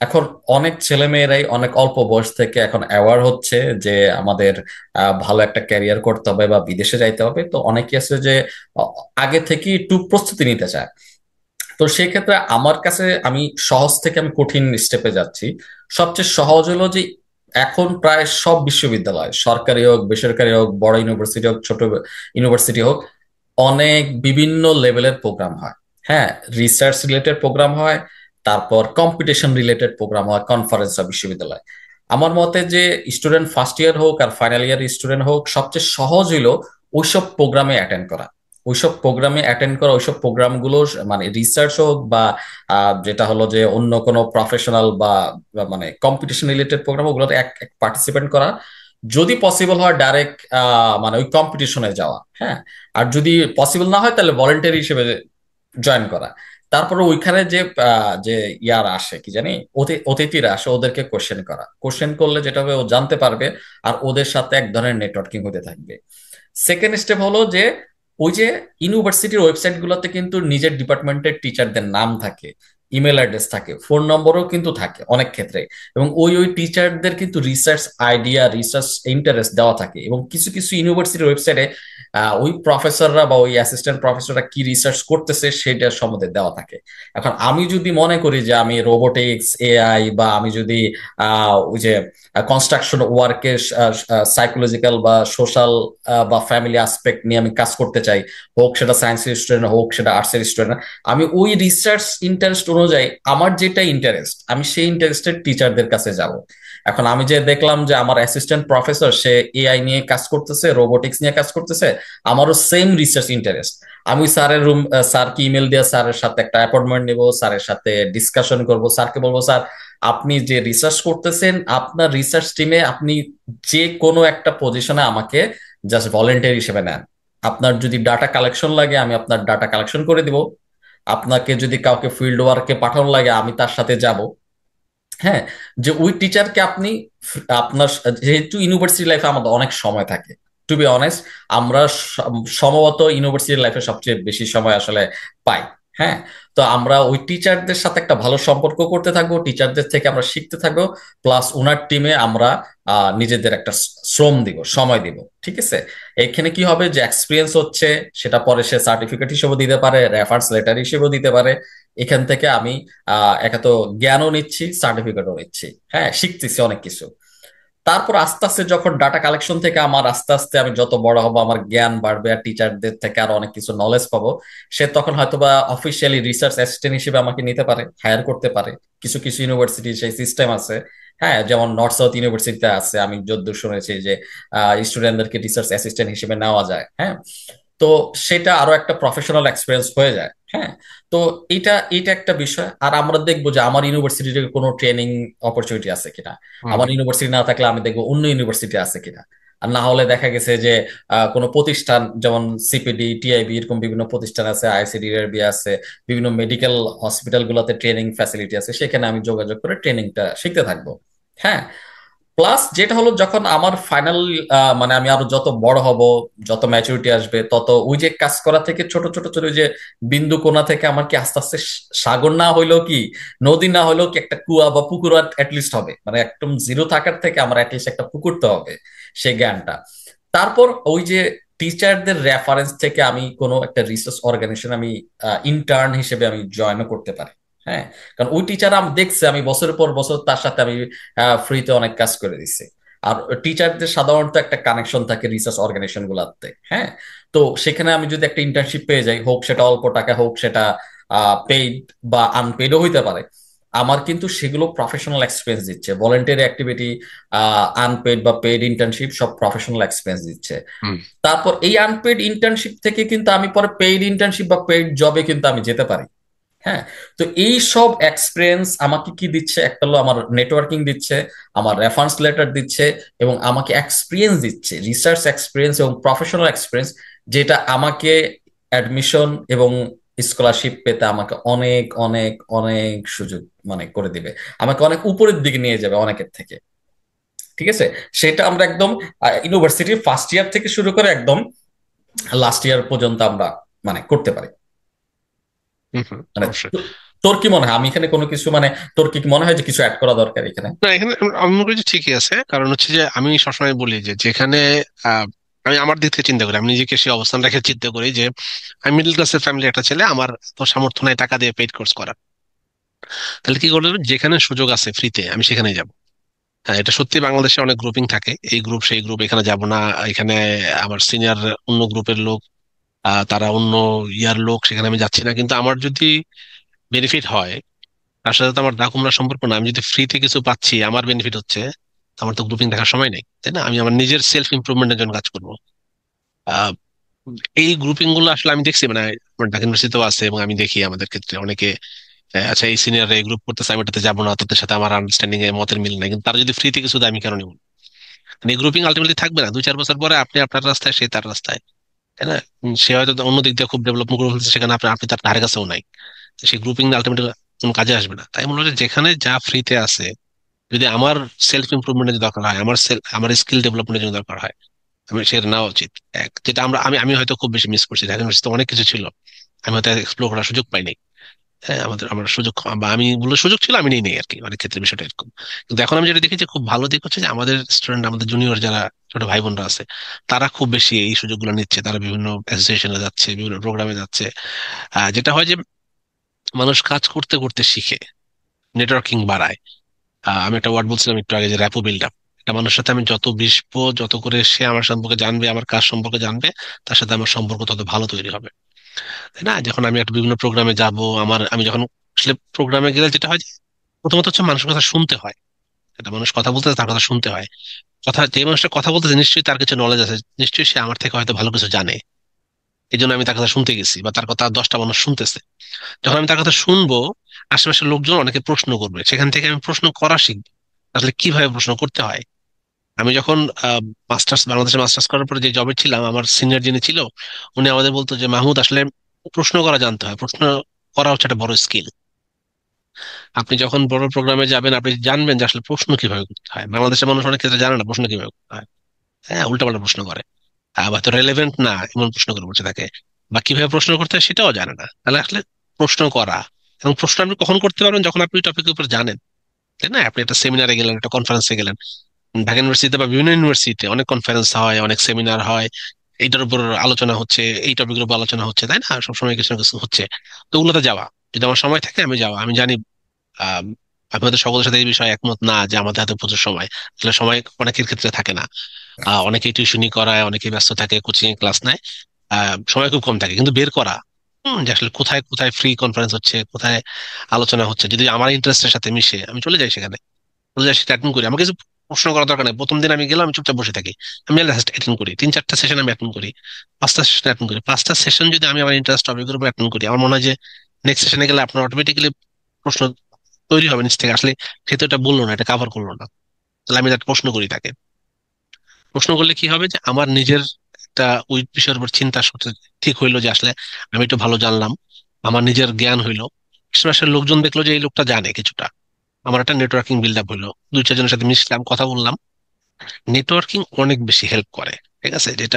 এখন অনেক ছেলেমেয়েরাই অনেক অল্প বয়স থেকে এখন অ্যাওয়ার হচ্ছে যে আমাদের ভালো একটা ক্যারিয়ার করতে হবে বা বিদেশে যাইতে হবে, তো অনেকে আছে যে আহ, আগে থেকে একটু প্রস্তুতি নিতে চায়। তো সেক্ষেত্রে আমার কাছে আমি সহজ থেকে আমি কঠিন স্টেপে যাচ্ছি। সবচেয়ে সহজ হলো যে এখন প্রায় সব বিশ্ববিদ্যালয়, সরকারি হোক বেসরকারি হোক, বড় ইউনিভার্সিটি হোক ছোট ইউনিভার্সিটি হোক, অনেক বিভিন্ন লেভেলের প্রোগ্রাম হয়। হ্যাঁ, রিসার্চ রিলেটেড প্রোগ্রাম হয়, তারপর কম্পিটিশন রিলেটেড প্রোগ্রাম হয়, কনফারেন্স হয় বিশ্ববিদ্যালয়। আমার মতে যে স্টুডেন্ট ফার্স্ট ইয়ার হোক আর ফাইনাল ইয়ার স্টুডেন্ট হোক, সবচেয়ে সহজ হইলো ওইসব প্রোগ্রামে অ্যাটেন্ড করা। ওইসব প্রোগ্রামে অ্যাটেন্ড করা, ওইসব প্রোগ্রামগুলো মানে রিসার্চ হোক বা যেটা হলো যে অন্য কোনো প্রফেশনাল বা মানে কম্পিটিশন রিলেটেড প্রোগ্রাম, ওগুলোতে এক পার্টিসিপেন্ট করা। যদি পসিবল হয় ডাইরেক্ট মানে ওই কম্পিটিশনে যাওয়া। হ্যাঁ, আর যদি পসিবল না হয় তাহলে ভলেন্টারি হিসেবে জয়েন করা। তারপরে ওইখানে যে ইয়ার আসে কি জানি, অতিথিরা আসে, ওদেরকে কোশ্চেন করা। কোশ্চেন করলে যেটা হবে ও জানতে পারবে, আর ওদের সাথে এক ধরনের নেটওয়ার্কিং হতে থাকবে। সেকেন্ড স্টেপ হলো যে ওই যে ইউনিভার্সিটির ওয়েবসাইট গুলোতে কিন্তু নিজের ডিপার্টমেন্টের টিচারদের নাম থাকে, ইমেল অ্যাড্রেস থাকে, ফোন নম্বরও কিন্তু থাকে অনেক ক্ষেত্রে। এবং ওই টিচারদের কিন্তু রিসার্চ আইডিয়া, রিসার্চ ইন্টারেস্ট দেওয়া থাকে। এবং কিছু কিছু ইউনিভার্সিটির ওয়েবসাইটে ওই প্রফেসররা বা ওই অ্যাসিস্ট্যান্ট প্রফেসররা কি রিসার্চ করতেছে সেটার সম্বন্ধে দেওয়া থাকে। এখন আমি যদি মনে করি যে আমি রোবোটিক্স, এআই, বা আমি যদি ওই যে কনস্ট্রাকশন ওয়ার্কের সাইকোলজিক্যাল বা সোশ্যাল বা ফ্যামিলি আসপেক্ট নিয়ে আমি কাজ করতে চাই, হোক সেটা সায়েন্সের স্টুডেন্ট হোক সেটা আর্টসের স্টুডেন্ট, আমি ওই রিসার্চ ইন্টারেস্ট অনুযায়ী আমার যেটা ইন্টারেস্ট আমি সেই ইন্টারেস্টেড টিচারদের কাছে যাব। এখন আমি যে দেখলাম যে আমার অ্যাসিস্ট্যান্ট প্রফেসর সে এআই নিয়ে কাজ করতেছে, রোবোটিক্স নিয়ে কাজ করতেছে, আমারও সেম রিসার্চ ইন্টারেস্ট, আমি স্যারের স্যারকে ইমেল দিয়ে স্যারের সাথে একটা অ্যাপয়েন্টমেন্ট নিব, স্যারের সাথে ডিসকাশন করব, স্যারকে বলবো স্যার আপনি যে রিসার্চ করতেছেন আপনার রিসার্চ টিমে আপনি যে কোনো একটা পজিশনে আমাকে জাস্ট ভলেন্টিয়ার হিসেবে নেন। আপনার যদি ডাটা কালেকশন লাগে আমি আপনার ডাটা কালেকশন করে দিব, আপনাকে যদি কাউকে ফিল্ড ওয়ার্কে পাঠানো লাগে আমি তার সাথে যাব। হ্যাঁ, যে ওই টিচারকে আপনি আপনার যেহেতু ইউনিভার্সিটি লাইফে আমাদের অনেক সময় থাকে, টু বি অনেস্ট, আমরা সম্ভবত ইউনিভার্সিটি লাইফে সবচেয়ে বেশি সময় আসলে পাই। হ্যাঁ, তো আমরা ওই টিচারদের সাথে একটা ভালো সম্পর্ক করতে থাকবো, টিচারদের থেকে আমরা শিখতে থাকবো, প্লাস ওনার টিমে আমরা নিজেদের একটা শ্রম দিব, সময় দিব। ঠিক আছে, এখানে কি হবে যে এক্সপিরিয়েন্স হচ্ছে, সেটা পরে সে সার্টিফিকেট হিসেবেও দিতে পারে, রেফারেন্স লেটার হিসেবেও দিতে পারে। এখান থেকে আমি একা তো জ্ঞানও নিচ্ছি, সার্টিফিকেটও নিচ্ছি, হ্যাঁ শিখতেছি অনেক কিছু। তারপর আস্তে আস্তে যখন ডাটা কালেকশন থেকে আমার আস্তে আস্তে আমি যত বড় হব আমার জ্ঞান বাড়বে আর টিচারদের থেকে আরো অনেক কিছু নলেজ পাবো, সে তখন হয়তোবা অফিসিয়ালি রিসার্চ অ্যাসিস্ট্যান্ট হিসেবে আমাকে নিতে পারে, হায়ার করতে পারে। কিছু কিছু ইউনিভার্সিটি সেই সিস্টেম আছে। হ্যাঁ, যেমন নর্থ সাউথ ইউনিভার্সিটিতে আছে, আমি যতদূর শুনেছি যে স্টুডেন্টদেরকে রিসার্চ অ্যাসিস্ট্যান্ট হিসেবে নেওয়া যায়। হ্যাঁ, তো সেটা আরো একটা প্রফেশনাল এক্সপিরিয়েন্স হয়ে যায়। হ্যাঁ, তো এটা এটা একটা বিষয়। আর আমরা দেখবো যে আমার ইউনিভার্সিটিতে কোনো ট্রেনিং অপরচুনিটি আছে কিনা। হুম। আমার ইউনিভার্সিটি না থাকলে আমি দেখবো অন্য ইউনিভার্সিটি আছে কিনা। আর না হলে দেখা গেছে যে কোনো প্রতিষ্ঠান যেমন সিপিডি, টিআইবি, এরকম বিভিন্ন প্রতিষ্ঠান আছে, আইসিডিআরবি আছে, বিভিন্ন মেডিকেল হসপিটাল গুলোতে ট্রেনিং ফ্যাসিলিটি আছে, সেখানে আমি যোগাযোগ করে ট্রেনিংটা শিখতে থাকবো। হ্যাঁ, প্লাস যেটা হলো যখন আমার ফাইনাল মানে আমি আরো যত বড় হব, যত ম্যাচুরিটি আসবে, তত ওই যে কাজ করা থেকে ছোট ছোট ছোট ওই যে বিন্দু কোণা থেকে আমার কি আস্তে আস্তে সাগর না হইলেও কি, নদী না হলেও কি একটা কুয়া বা পুকুর অ্যাটলিস্ট হবে, মানে একদম জিরো থাকার থেকে আমার অ্যাটলিস্ট একটা পুকুর তো হবে, সেই জ্ঞানটা। তারপর ওই যে টিচারদের রেফারেন্স থেকে আমি কোনো একটা রিসার্চ অর্গানাইজেশন আমি ইন্টার্ন হিসেবে আমি জয়েনও করতে পারি। হ্যাঁ, কারণ ওই টিচার আমি দেখছি, আমি বছরের পর বছর তার সাথে আমি ফ্রিতে অনেক কাজ করে দিচ্ছে। আর টিচারদের সাধারণত একটা কানেকশন থাকে রিসার্চ অর্গানাইজেশন গুলাতে। হ্যাঁ, তো সেখানে আমি যদি একটা ইন্টার্নশিপ পেয়ে যাই, হোক সেটা অল্প টাকা, হোক সেটা পেইড বা আনপেইডও হইতে পারে, আমার কিন্তু সেগুলো প্রফেশনাল এক্সপিরিয়েন্স দিচ্ছে। ভলেন্টারি অ্যাক্টিভিটি, আনপেইড বা পেইড ইন্টার্নশিপ, সব প্রফেশনাল এক্সপিরিয়েন্স দিচ্ছে। হুম। তারপর এই আনপেইড ইন্টার্নশিপ থেকে কিন্তু আমি পরে পেইড ইন্টার্নশিপ বা পেইড জবে কিন্তু আমি যেতে পারি। হ্যাঁ, তো এই সব এক্সপিরিয়েন্স আমাকে কি দিচ্ছে, একটা হলো আমার নেটওয়ার্কিং দিচ্ছে, আমার রেফারেন্স লেটার দিচ্ছে, এবং আমাকে এক্সপিরিয়েন্স দিচ্ছে, রিসার্চ এক্সপিরিয়েন্স এবং প্রফেশনাল এক্সপিরিয়েন্স, যেটা আমাকে অ্যাডমিশন এবং স্কলারশিপ পেতে আমাকে অনেক অনেক অনেক সুযোগ মানে করে দিবে, আমাকে অনেক উপরের দিকে নিয়ে যাবে অনেকের থেকে। ঠিক আছে, সেটা আমরা একদম ইউনিভার্সিটির ফার্স্ট ইয়ার থেকে শুরু করে একদম লাস্ট ইয়ার পর্যন্ত আমরা মানে করতে পারি। হুম। হুম, মানে অবশ্যই। তোর কি মনে হয় আমি এখানে কোনো কিছু মানে, তোর কি মনে হয় যে কিছু অ্যাড করা দরকার এখানে? না, এখানে আমি মনে করি যে ঠিকই আছে। কারণ হচ্ছে যে আমি সবসময় বলি যে যেখানে আহ, আমি আমার দিক থেকে চিন্তা করি, আমি নিজেকে সেই অবস্থান রেখে চিন্তা করি যে আমি মিডল ক্লাসের ফ্যামিলি একটা ছেলে, আমার তো সামর্থ্য নাই টাকা দিয়ে পেইড কোর্স করার। তাহলে কি করবো, যেখানে সুযোগ আছে ফ্রিতে আমি সেখানেই যাব। হ্যাঁ, এটা সত্যি, বাংলাদেশে অনেক গ্রুপিং থাকে, এই গ্রুপ সেই গ্রুপ, এখানে যাব না। এখানে আমার সিনিয়র অন্য গ্রুপের লোক, তারা অন্য ইয়ার লোক, সেখানে আমি যাচ্ছি না। কিন্তু আমার যদি বেনিফিট হয়, তার সাথে তো আমার দা কুমড়া সম্পর্ক না। আমি যদি ফ্রিতে কিছু পাচ্ছি, আমার বেনিফিট হচ্ছে, আমার তো গ্রুপিং দেখার সময় নেই, তাই না? আমি আমার নিজের সেলফ ইমপ্রুভমেন্টের জন্য কাজ করবো। আহ, এই গ্রুপিং গুলো আসলে আমি দেখছি, মানে আমার ঢাকা ইউনিভার্সিটিতেও আছে, এবং আমি দেখি আমাদের ক্ষেত্রে অনেকে আচ্ছা এই সিনিয়র এই গ্রুপ করতেছে, আমি এটাতে যাবো না, তোদের সাথে আমার আন্ডারস্ট্যান্ডিং এ মতের মিল নাই। কিন্তু তারা যদি ফ্রিতে কিছু দেয়, আমি কেন নিব? মানে এই গ্রুপিং আলটিমেটলি থাকবে না, 2-4 বছর পরে আপনি আপনার রাস্তায়, সে তার রাস্তায়, তাই না? সে হয়তো অন্য দিক দিয়ে খুব ডেভেলপমেন্ট করে ফেলছে, সেখানে আপনি আপনি তার ধারে কাছেও নাই। তো সেই গ্রুপিং আলটিমেটলি কোনো কাজে আসবে না। তাই মনে হয় যে যেখানে যা ফ্রিতে আছে, যদি আমার সেলফ ইমপ্রুভমেন্টের দরকার হয়, আমার স্কিল ডেভেলপমেন্টের জন্য দরকার হয়, আমি সেটা নেওয়া উচিত। এক যেটা আমি আমি হয়তো খুব বেশি মিস করছি, ঢাকা ইউনিভার্সিটিতে অনেক কিছু ছিল, আমি হয়তো এক্সপ্লোর করার সুযোগ পাইনি। হ্যাঁ, আমার সুযোগ, বা আমি বলে সুযোগ ছিল, আমি নিই নেই আর কি, অনেক ক্ষেত্রে বিষয়টা এরকম। কিন্তু এখন আমি যেটা দেখি যে খুব ভালো দিক হচ্ছে যে আমাদের স্টুডেন্ট, আমাদের জুনিয়র যারা ছোট ভাই বোনরা আছে, তারা খুব বেশি এই সুযোগগুলো নিচ্ছে। তারা বিভিন্ন অ্যাসোসিয়েশনে যাচ্ছে, বিভিন্ন প্রোগ্রামে যাচ্ছে। যেটা হয় যে মানুষ কাজ করতে করতে শিখে, নেটওয়ার্কিং বাড়ায়। আমি একটা ওয়ার্ড বলছিলাম একটু আগে, যে র্যাপো বিল্ড আপ। একটা মানুষের সাথে আমি যত মিশবো, যত করে সে আমার সম্পর্কে জানবে, আমার কাজ সম্পর্কে জানবে, তার সাথে আমার সম্পর্ক তত ভালো তৈরি হবে, তাই না? যখন আমি একটা বিভিন্ন প্রোগ্রামে যাব, আমি যখন আসলে প্রোগ্রামে গেলে যেটা হয় যে, প্রথমত হচ্ছে মানুষের কথা শুনতে হয়। একটা মানুষ কথা বলতে, তার কথা শুনতে হয়। যে মানুষটা কথা বলতেছে, নিশ্চয়ই তার কিছু নলেজ আছে, নিশ্চয়ই সে আমার থেকে হয়তো ভালো কিছু জানে। এই জন্য আমি তার কথা শুনতে গেছি, বা তার কথা 10টা মানুষ শুনতেছে। যখন আমি তার কথা শুনবো, আশেপাশের লোকজন অনেকে প্রশ্ন করবে, সেখান থেকে আমি প্রশ্ন করা শিখবো, আসলে কিভাবে প্রশ্ন করতে হয়। আমি যখন বাংলাদেশে মাস্টার্স করার পরে যে জবে ছিলাম, আমার সিনিয়র যিনি ছিল, উনি আমাদের বলতো যে মাহমুদ, আসলে প্রশ্ন করা জানতে হয়, প্রশ্ন করা হচ্ছে একটা বড় স্কিল। আপনি যখন বড় প্রোগ্রামে যাবেন, আপনি জানবেন যে আসলে প্রশ্ন কিভাবে করতে হয়। বাংলাদেশের মানুষ অনেক ক্ষেত্রে জানে না প্রশ্ন কিভাবে করতে হয়। হ্যাঁ, উল্টাপাল্টা প্রশ্ন করে, হয়তো রেলেভেন্ট না এমন প্রশ্ন করে বসে থাকে, বা কিভাবে প্রশ্ন করতে হয় সেটাও জানে না। তাহলে আসলে প্রশ্ন করা, এবং প্রশ্ন আপনি কখন করতে পারবেন, যখন আপনি টপিকের উপর জানেন, তাই না? আপনি একটা সেমিনারে গেলেন, একটা কনফারেন্সে গেলেন, ঢাকা ইউনিভার্সিটিতে বা বিভিন্ন ইউনিভার্সিটিতে অনেক কনফারেন্স হয়, অনেক সেমিনার হয়, এইটার উপর আলোচনা হচ্ছে, এই টপিকের উপর আলোচনা হচ্ছে, তাই না? সবসময় কিছু না কিছু হচ্ছে। তো ওগুলোতে যাওয়া, যদি আমার সময় থাকে আমি যাওয়া। আমি জানি আহ আমি হয়তো সকলের সাথে এই বিষয়ে একমত না যে আমাদের হাতে প্রচুর সময়, আসলে সময় অনেকের ক্ষেত্রে থাকে না। অনেকেই টিউশনি করায়, অনেকেই ব্যস্ত থাকে, কোচিং এ ক্লাস নেয়, সময় খুব কম থাকে। কিন্তু বের করা, যে আসলে কোথায় কোথায় ফ্রি কনফারেন্স হচ্ছে, কোথায় আলোচনা হচ্ছে, যদি আমার ইন্টারেস্টের সাথে মিশে, আমি চলে যাই সেখানে, চলে যাই, সেটা অ্যাটেন্ড করি। আমাকে কিছু প্রশ্ন করার দরকার নেই, প্রথম দিন আমি গেলাম, আমি চুপচাপ বসে থাকি, আমি অ্যাটেন্ড করি 3-4টা সেশন, আমি অ্যাটেন্ড করি 5টা সেশন অ্যাটেন্ড করি। 5টা সেশন যদি আমি আমার ইন্টারেস্ট টপিকের উপর অ্যাটেন্ড করি, আমার মনে হয় যে নেক্সট সেশনে গেলে আপনার অটোমেটিক্যালি প্রশ্ন তৈরি হবে নিচ থেকে, আসলে সে তো এটা বললো না, এটা কভার করলো না, তাহলে আমি একটা প্রশ্ন করি তাকে। প্রশ্ন করলে কি হবে, যে আমার নিজের একটা ওই বিষয়ের উপর চিন্তা করতে ঠিক হইলো, যে আসলে আমি একটু ভালো জানলাম, আমার নিজের জ্ঞান হইলো। আশেপাশের লোকজন দেখলো যে এই লোকটা জানে কিছুটা, আমার একটা নেটওয়ার্কিং বিল্ড আপ হইলো, 2-4 জনের সাথে মিশলাম, কথা বললাম। নেটওয়ার্কিং অনেক বেশি হেল্প করে, ঠিক আছে? যেটা